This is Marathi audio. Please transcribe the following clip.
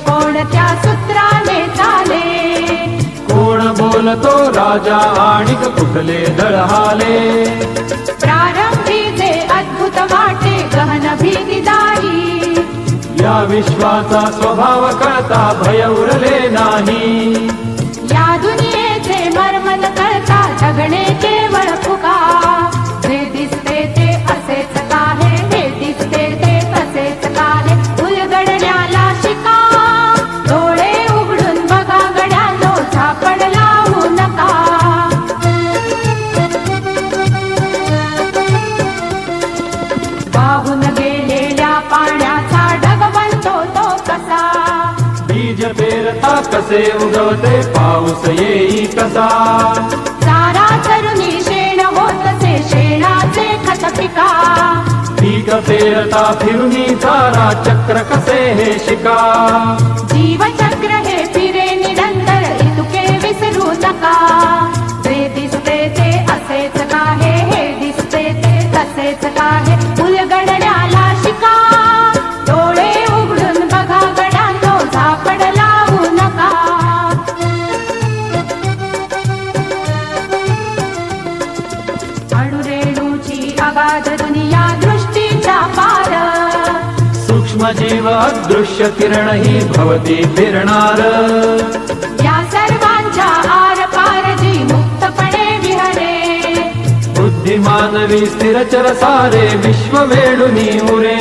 कोणत्या सूत्राने चाले, कोण बोलतो राजा आणि कुठले दळहाले, प्रारंभी जे अद्भुत वाटे गहन भीतीदायी, या विश्वाचा स्वभाव कळता भय उरले नाही, या दुनियेचे मर्म न कळता जगणे केवळ फुका, जे दिसते ते असेच काहे, हे दिसते ते असेच काहे, उलगडण्याला शिका, डोळे उघडून बघा गड्यानो, झापड लावू नका. वाहून गेलेल्या पाण्याचा ढग बनतो तो कसा, बीज पेरता कसे उगवते पाऊस येई कसा, चारा चरुनी शेण होतसे शेणाचे खत पिका, पीक पेरता फिरुनी चारा चक्र कसे हे शिका, जीवचक्र हे फिरे निरंतर इतके विसरू नका, जे दिसते ते असेच काहे, हे दिसते ते तसेच काहे, उलगडण्याला शिका, डोळे उघडून बघा गड्यांनो, झापड लावू नका. अणुरेणूची अगाध दुनिया दृष्टीचा पार, सूक्ष्म जीव अदृश्य किरण ही भवती फिरणार, या सर्वांच्या आर पार जी मुक्तपणे विहरे, बुद्धिमानवी स्थिरचर सारे विश्व वेडुनी उरे,